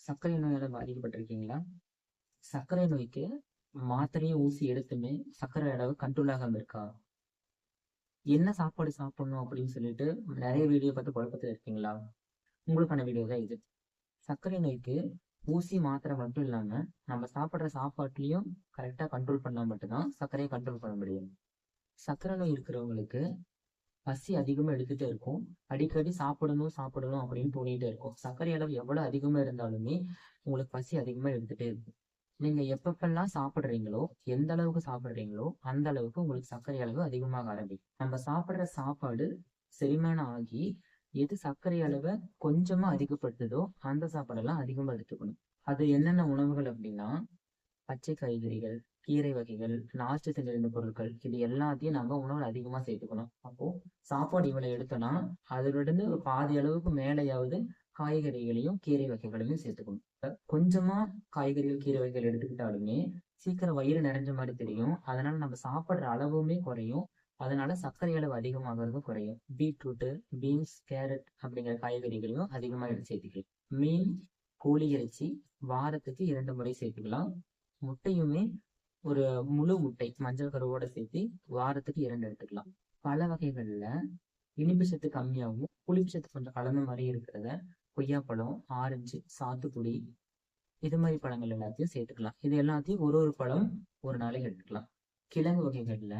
சர்க்கரை நோயால பாதிக்கப்பட்டிருக்கீங்களா? சர்க்கரை நோய்க்கு மாத்திரையும் ஊசி எடுத்துமே சர்க்கரை அளவு கண்ட்ரோல் ஆகாம இருக்கா? என்ன சாப்பாடு சாப்பிடணும் அப்படின்னு சொல்லிட்டு நிறைய வீடியோ பார்த்து குழப்பத்தில் இருக்கீங்களா? உங்களுக்கான வீடியோ தான் இது. சர்க்கரை நோய்க்கு ஊசி மாத்திரை மட்டும் இல்லாம நம்ம சாப்பிட்ற சாப்பாட்டுலயும் கரெக்டா கண்ட்ரோல் பண்ணா மட்டும்தான் சர்க்கரையை கண்ட்ரோல் பண்ண முடியும். சர்க்கரை நோய் இருக்கிறவங்களுக்கு பசி அதிகமா எடுத்துட்டே இருக்கும். அடிக்கடி சாப்பிடணும் சாப்பிடணும் அப்படின்னு தோணிட்டே இருக்கும். சர்க்கரை அளவு எவ்வளவு அதிகமா இருந்தாலுமே உங்களுக்கு பசி அதிகமா எடுத்துட்டே இருக்கும். நீங்க எப்பப்பெல்லாம் சாப்பிடுறீங்களோ, எந்த அளவுக்கு சாப்பிடுறீங்களோ அந்த அளவுக்கு உங்களுக்கு சர்க்கரை அளவு அதிகமாக ஆரம்பிக்கும். நம்ம சாப்பிடுற சாப்பாடு செரிமானம் ஆகி எது சர்க்கரை அளவை கொஞ்சமா அதிகப்படுத்துதோ அந்த சாப்பாடெல்லாம் அதிகமா எடுத்துக்கணும். அது என்னென்ன உணவுகள் அப்படின்னா, பச்சை காய்கறிகள், கீரை வகைகள், நார்ச்சத்து நிறைந்த பொருட்கள், இது எல்லாத்தையும் நம்ம உணவுல அதிகமா சேர்த்துக்கணும். அப்போ சாப்பாடு இவ்வளவு எடுத்தோம்னா அதிலிருந்து ஒரு பாதி அளவுக்கு மேலேயாவது காய்கறிகளையும் கீரை வகைகளையும் சேர்த்துக்கணும். கொஞ்சமா காய்கறிகள் கீரை வகைகள் எடுத்துக்கிட்டாலுமே சீக்கிரம் வயிறு நிறைஞ்ச மாதிரி தெரியும். அதனால நம்ம சாப்பிடுற அளவுமே குறையும். அதனால சர்க்கரை அளவு அதிகமாகிறதும் குறையும். பீட்ரூட்டு, பீன்ஸ், கேரட் அப்படிங்கிற காய்கறிகளையும் அதிகமா எடுத்து சேர்த்துக்கலாம். மீன், கோழி இறைச்சி வாரத்துக்கு 2 முறை சேர்த்துக்கலாம். முட்டையுமே ஒரு முழு முட்டை மஞ்சள் கருவோட சேர்த்து வாரத்துக்கு 2 எடுத்துக்கலாம். பல வகைகள்ல இனிப்பு சத்து கம்மியாகவும் புளிப்பு சத்து கொஞ்சம் கலந்த மாதிரி இருக்கிறத கொய்யாப்பழம், ஆரஞ்சு, சாத்துக்குடி இது மாதிரி பழங்கள் எல்லாத்தையும் சேர்த்துக்கலாம். இது எல்லாத்தையும் ஒரு ஒரு பழம் ஒரு நாளைக்கு எடுத்துக்கலாம். கிழங்கு வகைகள்ல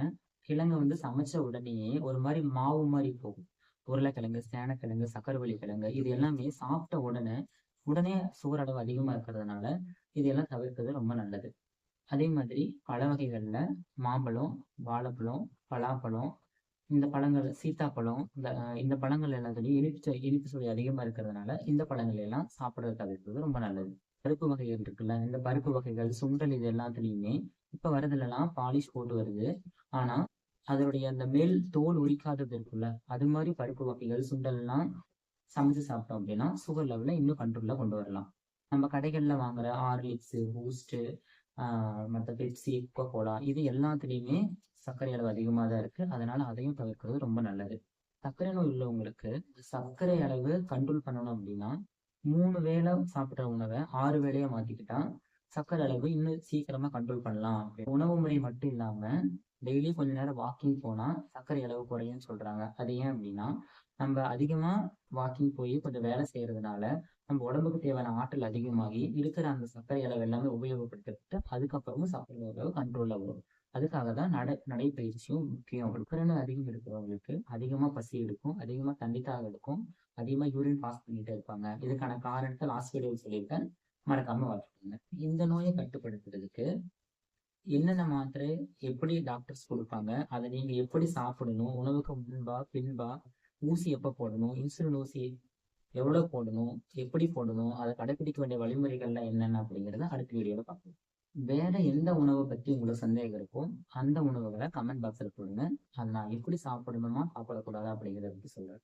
கிழங்கு சமைச்ச உடனேயே ஒரு மாதிரி மாவு மாதிரி போகும். உருளைக்கிழங்கு, சேனக்கிழங்கு, சக்கரவள்ளி கிழங்கு இது எல்லாமே சாப்பிட்ட உடனே உடனே சுகர் அளவு அதிகமா இருக்கிறதுனால இதெல்லாம் தவிர்க்கிறது ரொம்ப நல்லது. அதே மாதிரி பழ வகைகள்ல மாம்பழம், வாழைப்பழம், பலாப்பழம், இந்த பழங்கள் சீத்தாப்பழம், இந்த பழங்கள் எல்லாத்துலயும் இனிப்பு சுவை அதிகமா இருக்கிறதுனால இந்த பழங்கள் எல்லாம் சாப்பிடுறத தவிர்க்கிறது ரொம்ப நல்லது. பருப்பு வகைகள் இருக்குல்ல, இந்த பருப்பு வகைகள், சுண்டல் இது எல்லாத்துலயுமே இப்ப வரதுலாம் பாலிஷ் போட்டு வருது. ஆனா அதனுடைய அந்த மேல் தோல் உரிக்காதது இருக்குல்ல, அது மாதிரி பருப்பு வகைகள், சுண்டல் எல்லாம் சமைச்சு சாப்பிட்டோம் அப்படின்னா சுகர் லெவல இன்னும் கண்ட்ரோல்ல கொண்டு வரலாம். நம்ம கடைகள்ல வாங்குற ஹார்லிக்ஸ், பூஸ்ட், மற்ற பெப்சி, கோகோ கோலா இது எல்லாத்துலேயுமே சர்க்கரை அளவு அதிகமாக தான் இருக்கு. அதனால அதையும் தவிர்க்கிறது ரொம்ப நல்லது. சர்க்கரை நோய் உள்ளவங்களுக்கு சர்க்கரை அளவு கண்ட்ரோல் பண்ணணும் அப்படின்னா 3 வேளை சாப்பிட்ற உணவை 6 வேளையா மாத்திக்கிட்டா சர்க்கரை அளவு இன்னும் சீக்கிரமா கண்ட்ரோல் பண்ணலாம். உணவு முறை மட்டும் இல்லாம டெய்லி கொஞ்ச நேரம் வாக்கிங் போனா சர்க்கரை அளவு குறையும்னு சொல்றாங்க. அது ஏன் அப்படின்னா நம்ம அதிகமா வாக்கிங் போய் கொஞ்சம் வேலை செய்யறதுனால நம்ம உடம்புக்கு தேவையான ஆற்றல் அதிகமாகி இருக்கிற அந்த சர்க்கரை அளவு எல்லாமே உபயோகப்படுத்திட்டு அதுக்கப்புறமும் சர்க்கரை அளவு கண்ட்ரோல்ல வரும். அதுக்காக தான் நடைப்பயிற்சியும் முக்கியம். சர்க்கரை அதிகம் இருக்கிறவங்களுக்கு அதிகமா பசி எடுக்கும், அதிகமா தண்ணி தாகம் எடுக்கும், அதிகமா யூரின் பாஸ் பண்ணிட்டே இருப்பாங்க. இதுக்கான காரணத்தை லாஸ்ட் வீடியோ சொல்லியிருக்கேன், மறக்காம பார்த்துக்கோங்க. இந்த நோயை கட்டுப்படுத்துறதுக்கு என்னென்ன மாத்திரை எப்படி டாக்டர்ஸ் கொடுப்பாங்க, அதை நீங்க எப்படி சாப்பிடணும், உணவுக்கு முன்பா பின்பா, ஊசி எப்ப போடணும், இன்சுலின் ஊசி எவ்வளவு போடணும், எப்படி போடணும், அதை கடைபிடிக்க வேண்டிய வழிமுறைகள்லாம் என்னென்ன அப்படிங்கிறத அடுத்த வீடியோல பார்ப்போம். வேற எந்த உணவை பத்தி உங்களுக்கு சந்தேகம் இருக்கோ அந்த உணவுகளை கமெண்ட் பாக்ஸ்ல போடுங்க. அதை நான் எப்படி சாப்பிடணுமா சாப்பிடக்கூடாதா அப்படிங்கிறத பத்தி சொல்றேன்.